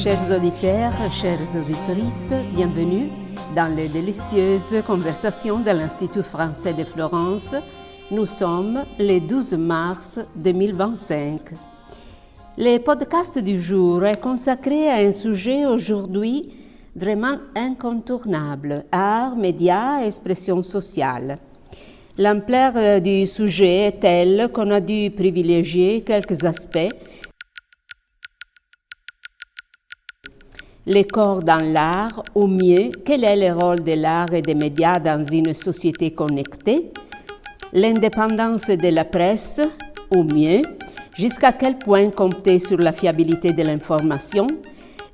Chers auditeurs, chères auditrices, bienvenue dans les délicieuses conversations de l'Institut français de Florence. Nous sommes le 12 mars 2025. Le podcast du jour est consacré à un sujet aujourd'hui vraiment incontournable, art, médias, expression sociale. L'ampleur du sujet est telle qu'on a dû privilégier quelques aspects. Les corps dans l'art, ou mieux, quel est le rôle de l'art et des médias dans une société connectée? L'indépendance de la presse, ou mieux, jusqu'à quel point compter sur la fiabilité de l'information?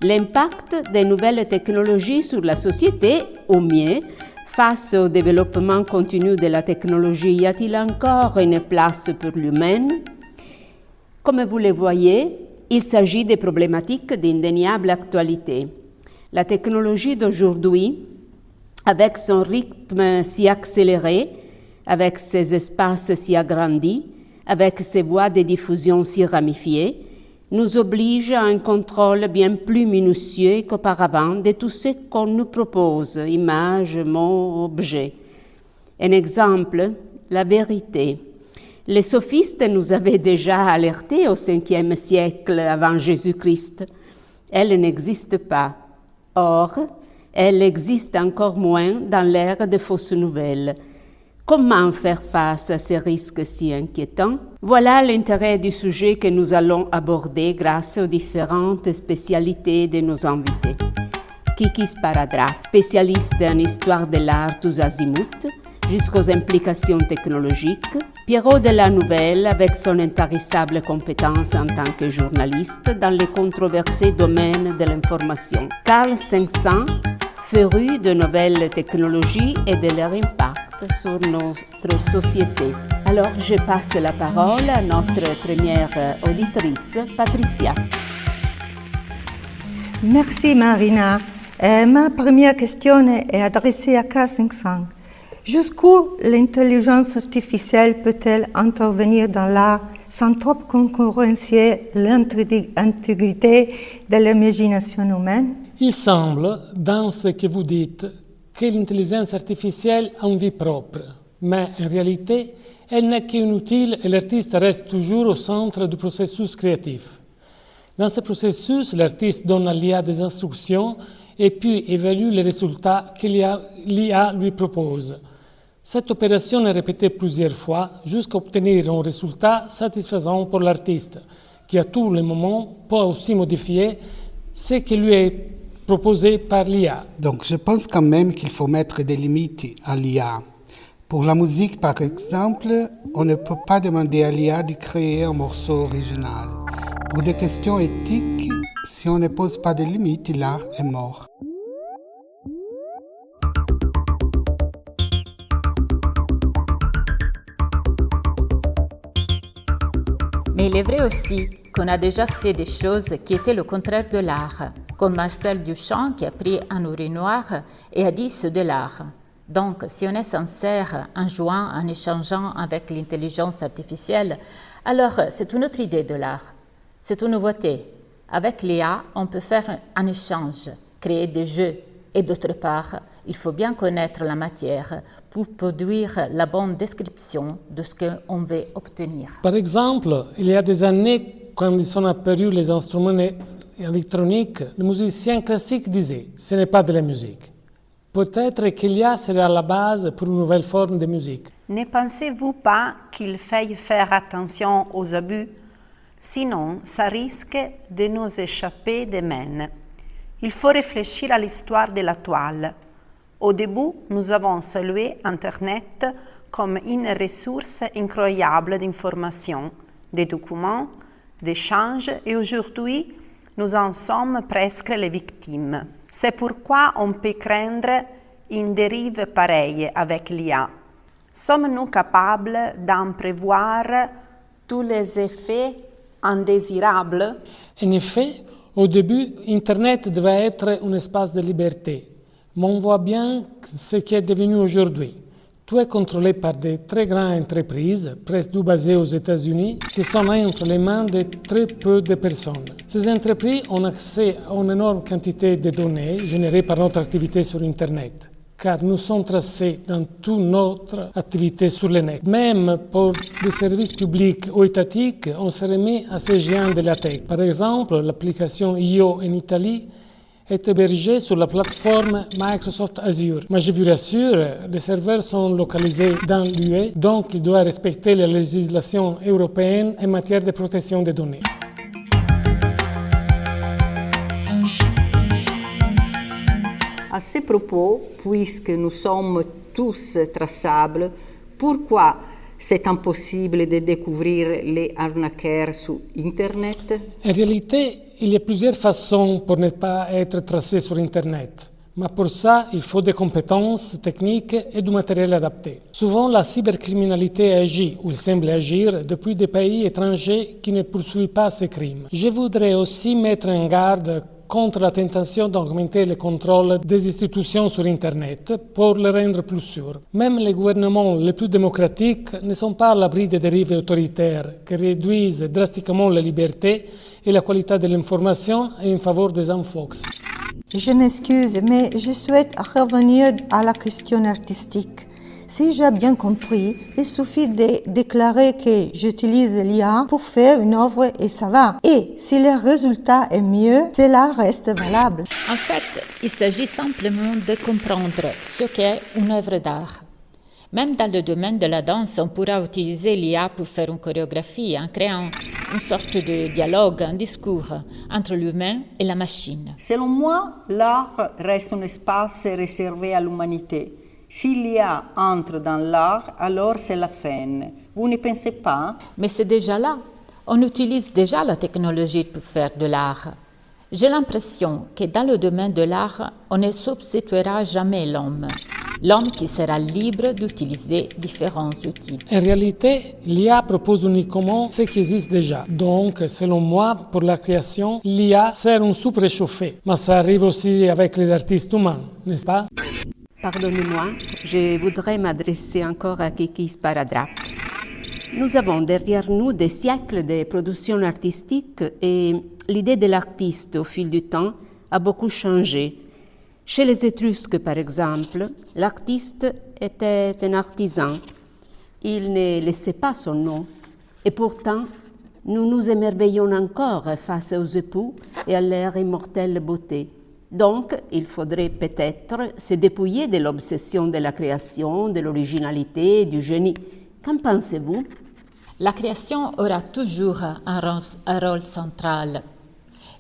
L'impact des nouvelles technologies sur la société, ou mieux, face au développement continu de la technologie, y a-t-il encore une place pour l'humain? Comme vous le voyez, il s'agit de problématiques d'indéniable actualité. La technologie d'aujourd'hui, avec son rythme si accéléré, avec ses espaces si agrandis, avec ses voies de diffusion si ramifiées, nous oblige à un contrôle bien plus minutieux qu'auparavant de tout ce qu'on nous propose, images, mots, objets. Un exemple, la vérité. Les sophistes nous avaient déjà alertés au 5e siècle avant Jésus-Christ. Elle n'existe pas. Or, elle existe encore moins dans l'ère des fausses nouvelles. Comment faire face à ces risques si inquiétants? Voilà l'intérêt du sujet que nous allons aborder grâce aux différentes spécialités de nos invités. Kiki Sparadra, spécialiste en histoire de l'art tous azimuts, jusqu'aux implications technologiques. Pierrot de la Nouvelle, avec son intarissable compétence en tant que journaliste dans les controversés domaines de l'information. Carl 500, féru de nouvelles technologies et de leur impact sur notre société. Alors, je passe la parole à notre première auditrice, Patricia. Merci Marina. Ma première question est adressée à Carl 500. Jusqu'où l'intelligence artificielle peut-elle intervenir dans l'art sans trop concurrencer l'intégrité de l'imagination humaine? Il semble, dans ce que vous dites, que l'intelligence artificielle a une vie propre, mais en réalité, elle n'est qu'inutile et l'artiste reste toujours au centre du processus créatif. Dans ce processus, l'artiste donne à l'IA des instructions et puis évalue les résultats que l'IA lui propose. Cette opération est répétée plusieurs fois jusqu'à obtenir un résultat satisfaisant pour l'artiste, qui à tout le moment peut aussi modifier ce qui lui est proposé par l'IA. Donc je pense quand même qu'il faut mettre des limites à l'IA. Pour la musique, par exemple, on ne peut pas demander à l'IA de créer un morceau original. Pour des questions éthiques, si on ne pose pas de limites, l'art est mort. Mais il est vrai aussi qu'on a déjà fait des choses qui étaient le contraire de l'art, comme Marcel Duchamp qui a pris un urinoir et a dit c'est de l'art. Donc, si on est sincère en jouant, en échangeant avec l'intelligence artificielle, alors c'est une autre idée de l'art. C'est une nouveauté. Avec l'IA, on peut faire un échange, créer des jeux. Et d'autre part, il faut bien connaître la matière pour produire la bonne description de ce qu'on veut obtenir. Par exemple, il y a des années, quand ils sont apparus les instruments électroniques, les musiciens classiques disaient « ce n'est pas de la musique ». Peut-être que l'IA sera la base pour une nouvelle forme de musique. Ne pensez-vous pas qu'il faille faire attention aux abus? Sinon, ça risque de nous échapper des mains. Il faut réfléchir à l'histoire de la toile. Au début, nous avons salué Internet comme une ressource incroyable d'informations, de documents, d'échanges et aujourd'hui, nous en sommes presque les victimes. C'est pourquoi on peut craindre une dérive pareille avec l'IA. Sommes-nous capables d'en prévoir tous les effets indésirables? En effet, au début, Internet devait être un espace de liberté. Mais on voit bien ce qui est devenu aujourd'hui. Tout est contrôlé par des très grandes entreprises, presque tout basées aux États-Unis, qui sont entre les mains de très peu de personnes. Ces entreprises ont accès à une énorme quantité de données générées par notre activité sur Internet, car nous sommes tracés dans toute notre activité sur le net. Même pour des services publics ou étatiques, on se remet à ces géants de la tech. Par exemple, l'application IO en Italie est hébergée sur la plateforme Microsoft Azure. Mais je vous rassure, les serveurs sont localisés dans l'UE, donc ils doivent respecter la législation européenne en matière de protection des données. À ce propos, puisque nous sommes tous traçables, pourquoi c'est impossible de découvrir les arnaqueurs sur Internet? En réalité, il y a plusieurs façons pour ne pas être tracé sur Internet. Mais pour ça, il faut des compétences techniques et du matériel adapté. Souvent, la cybercriminalité agit, ou il semble agir, depuis des pays étrangers qui ne poursuivent pas ces crimes. Je voudrais aussi mettre en garde contre la tentation d'augmenter le contrôle des institutions sur Internet pour le rendre plus sûr. Même les gouvernements les plus démocratiques ne sont pas à l'abri des dérives autoritaires qui réduisent drastiquement la liberté et la qualité de l'information en faveur des infox. Je m'excuse, mais je souhaite revenir à la question artistique. Si j'ai bien compris, il suffit de déclarer que j'utilise l'IA pour faire une œuvre et ça va. Et si le résultat est mieux, cela reste valable. En fait, il s'agit simplement de comprendre ce qu'est une œuvre d'art. Même dans le domaine de la danse, on pourra utiliser l'IA pour faire une chorégraphie en créant une sorte de dialogue, un discours entre l'humain et la machine. Selon moi, l'art reste un espace réservé à l'humanité. Si l'IA entre dans l'art, alors c'est la fin. Vous ne pensez pas? Mais c'est déjà là. On utilise déjà la technologie pour faire de l'art. J'ai l'impression que dans le domaine de l'art, on ne substituera jamais l'homme. L'homme qui sera libre d'utiliser différents outils. En réalité, l'IA propose uniquement ce qui existe déjà. Donc, selon moi, pour la création, l'IA sert un soupe réchauffé. Mais ça arrive aussi avec les artistes humains, n'est-ce pas? Pardonnez-moi, je voudrais m'adresser encore à Kiki Sparadrap. Nous avons derrière nous des siècles de production artistique et l'idée de l'artiste au fil du temps a beaucoup changé. Chez les Étrusques, par exemple, l'artiste était un artisan. Il ne laissait pas son nom. Et pourtant, nous nous émerveillons encore face aux époux et à leur immortelle beauté. Donc, il faudrait peut-être se dépouiller de l'obsession de la création, de l'originalité, du génie. Qu'en pensez-vous? La création aura toujours un rôle central.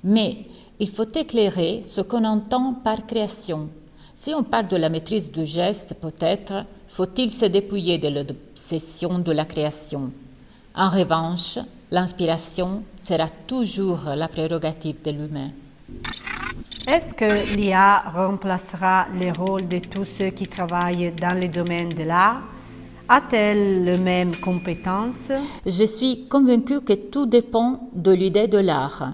Mais il faut éclairer ce qu'on entend par création. Si on parle de la maîtrise du geste, peut-être faut-il se dépouiller de l'obsession de la création. En revanche, l'inspiration sera toujours la prérogative de l'humain. Est-ce que l'IA remplacera les rôles de tous ceux qui travaillent dans le domaine de l'art? A-t-elle les mêmes compétences? Je suis convaincue que tout dépend de l'idée de l'art.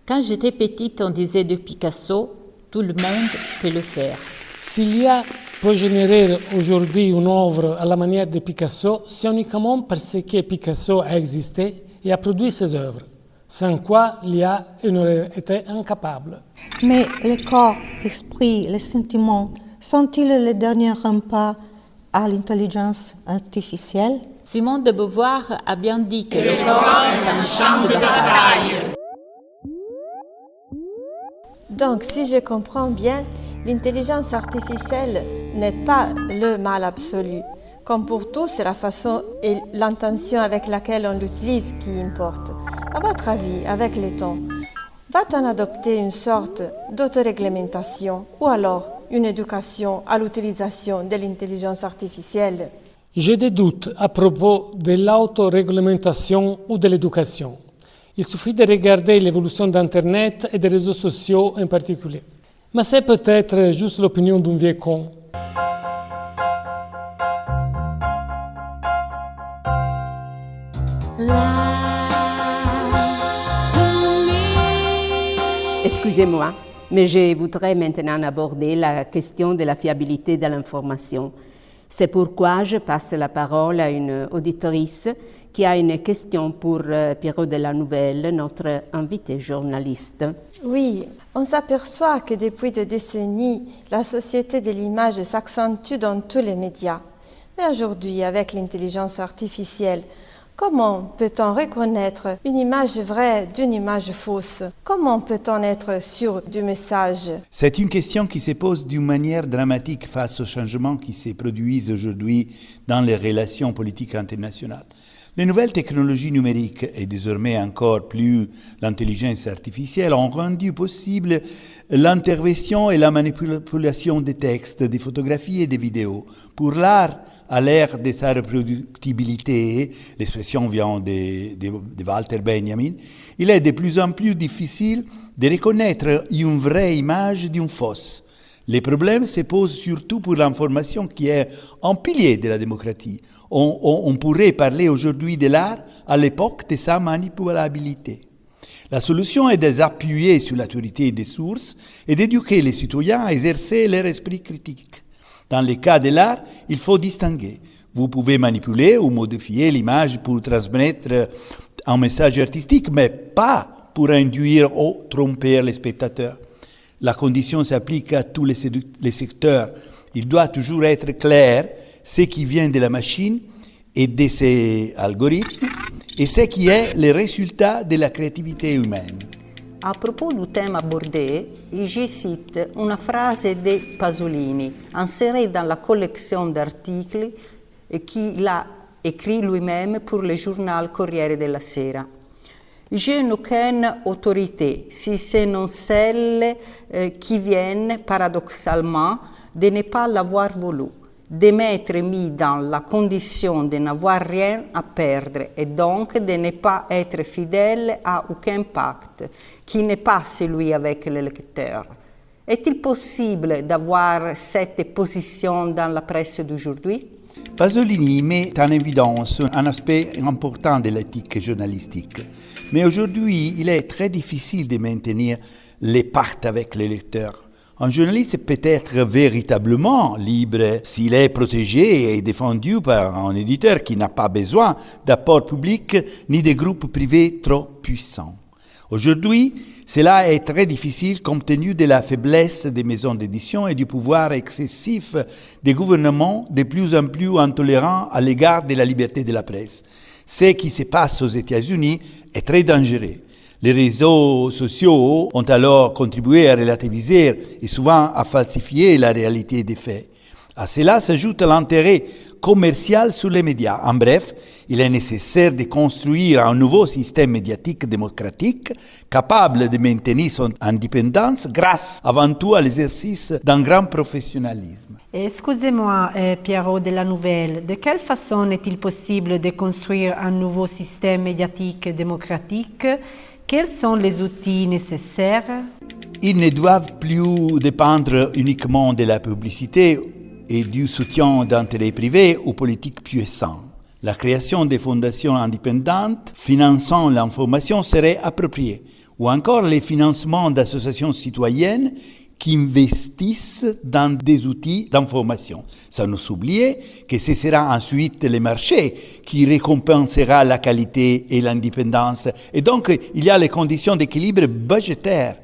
Quand j'étais petite, on disait de Picasso, tout le monde peut le faire. Si l'IA peut générer aujourd'hui une œuvre à la manière de Picasso, c'est uniquement parce que Picasso a existé et a produit ses œuvres, sans quoi l'IA aurait été incapable. Mais le corps, l'esprit, les sentiments sont-ils les derniers remparts à l'intelligence artificielle? Simone de Beauvoir a bien dit que le corps est un champ de bataille. Donc, si je comprends bien, l'intelligence artificielle n'est pas le mal absolu. Comme pour tout, c'est la façon et l'intention avec laquelle on l'utilise qui importe. À votre avis, avec le temps, va-t-on adopter une sorte d'autoréglementation ou alors une éducation à l'utilisation de l'intelligence artificielle? J'ai des doutes à propos de l'autoréglementation ou de l'éducation. Il suffit de regarder l'évolution d'Internet et des réseaux sociaux en particulier. Mais c'est peut-être juste l'opinion d'un vieux con. Excusez-moi, mais je voudrais maintenant aborder la question de la fiabilité de l'information. C'est pourquoi je passe la parole à une auditrice qui a une question pour Pierrot de la Nouvelle, notre invité journaliste. Oui, on s'aperçoit que depuis des décennies, la société de l'image s'accentue dans tous les médias. Mais aujourd'hui, avec l'intelligence artificielle, comment peut-on reconnaître une image vraie d'une image fausse? Comment peut-on être sûr du message? C'est une question qui se pose d'une manière dramatique face aux changements qui se produisent aujourd'hui dans les relations politiques internationales. Les nouvelles technologies numériques et désormais encore plus l'intelligence artificielle ont rendu possible l'intervention et la manipulation des textes, des photographies et des vidéos. Pour l'art, à l'ère de sa reproductibilité, l'expression vient de Walter Benjamin, il est de plus en plus difficile de reconnaître une vraie image d'une fausse. Les problèmes se posent surtout pour l'information qui est un pilier de la démocratie. On pourrait parler aujourd'hui de l'art à l'époque de sa manipulabilité. La solution est d'appuyer sur l'autorité des sources et d'éduquer les citoyens à exercer leur esprit critique. Dans le cas de l'art, il faut distinguer. Vous pouvez manipuler ou modifier l'image pour transmettre un message artistique, mais pas pour induire ou tromper les spectateurs. La condition s'applique à tous les secteurs. Il doit toujours être clair ce qui vient de la machine et de ses algorithmes et ce qui est le résultat de la créativité humaine. A propos du thème abordé, je cite una frase de Pasolini, insérée dans la collection d'articles qu'il a écrit lui-même pour le journal Corriere della Sera. Je n'aucune autorité, si ce n'est celle qui vient paradoxalement de ne pas l'avoir voulu, de m'être mis dans la condition de n'avoir rien à perdre et donc de ne pas être fidèle à aucun pacte, qui n'est pas celui avec le lecteur. Est-il possible d'avoir cette position dans la presse d'aujourd'hui? Pasolini met en évidence un aspect important de l'éthique journalistique. Mais aujourd'hui, il est très difficile de maintenir les pactes avec les lecteurs. Un journaliste peut être véritablement libre s'il est protégé et défendu par un éditeur qui n'a pas besoin d'apport public ni de groupes privés trop puissants. Aujourd'hui, cela est très difficile compte tenu de la faiblesse des maisons d'édition et du pouvoir excessif des gouvernements de plus en plus intolérants à l'égard de la liberté de la presse. Ce qui se passe aux États-Unis est très dangereux. Les réseaux sociaux ont alors contribué à relativiser et souvent à falsifier la réalité des faits. À cela s'ajoute l'intérêt commercial sur les médias. En bref, il est nécessaire de construire un nouveau système médiatique démocratique capable de maintenir son indépendance grâce avant tout à l'exercice d'un grand professionnalisme. Excusez-moi, Pierrot de la Nouvelle, de quelle façon est-il possible de construire un nouveau système médiatique démocratique? Quels sont les outils nécessaires? Ils ne doivent plus dépendre uniquement de la publicité et du soutien d'intérêts privés ou politiques puissants. La création des fondations indépendantes finançant l'information serait appropriée, ou encore les financements d'associations citoyennes qui investissent dans des outils d'information. Sans nous oublier que ce sera ensuite le marché qui récompensera la qualité et l'indépendance. Et donc, il y a les conditions d'équilibre budgétaire.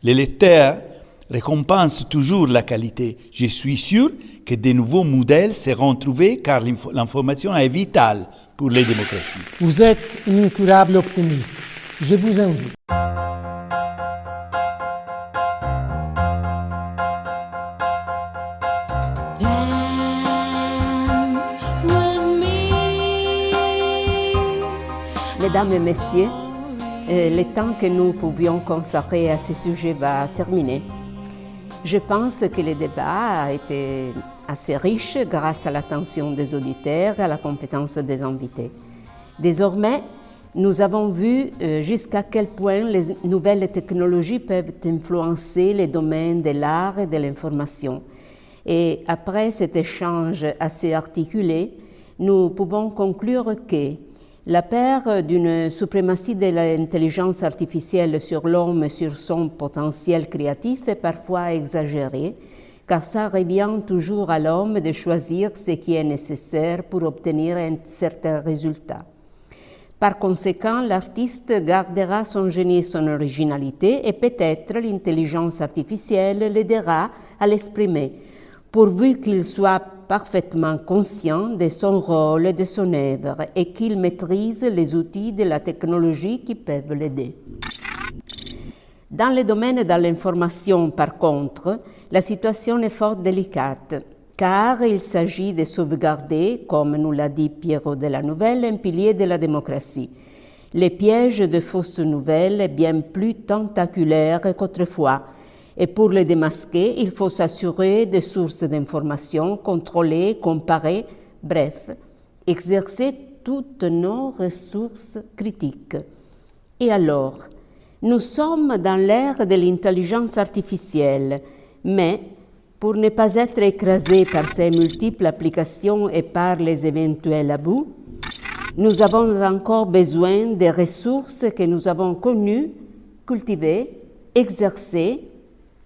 Les lecteurs récompensent toujours la qualité. Je suis sûr que de nouveaux modèles seront trouvés car l'information est vitale pour les démocraties. Vous êtes un incurable optimiste. Je vous envie. Mesdames et messieurs, le temps que nous pouvions consacrer à ce sujet va terminer. Je pense que le débat a été assez riche grâce à l'attention des auditeurs et à la compétence des invités. Désormais, nous avons vu jusqu'à quel point les nouvelles technologies peuvent influencer les domaines de l'art et de l'information. Et après cet échange assez articulé, nous pouvons conclure que la peur d'une suprématie de l'intelligence artificielle sur l'homme et sur son potentiel créatif est parfois exagérée, car ça revient toujours à l'homme de choisir ce qui est nécessaire pour obtenir un certain résultat. Par conséquent, l'artiste gardera son génie et son originalité et peut-être l'intelligence artificielle l'aidera à l'exprimer, pourvu qu'il soit parfaitement conscient de son rôle et de son œuvre et qu'il maîtrise les outils de la technologie qui peuvent l'aider. Dans le domaine de l'information, par contre, la situation est fort délicate, car il s'agit de sauvegarder, comme nous l'a dit Piero della Nouvelle, un pilier de la démocratie. Le piège de fausses nouvelles est bien plus tentaculaire qu'autrefois, et pour le démasquer, il faut s'assurer des sources d'informations, contrôler, comparer, bref, exercer toutes nos ressources critiques. Et alors, nous sommes dans l'ère de l'intelligence artificielle, mais pour ne pas être écrasés par ces multiples applications et par les éventuels abus, nous avons encore besoin des ressources que nous avons connues, cultivées, exercées,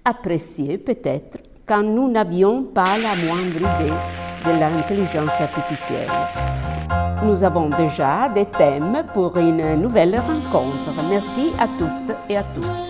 appréciées peut-être, quand nous n'avions pas la moindre idée de l'intelligence artificielle. Nous avons déjà des thèmes pour une nouvelle rencontre. Merci à toutes et à tous.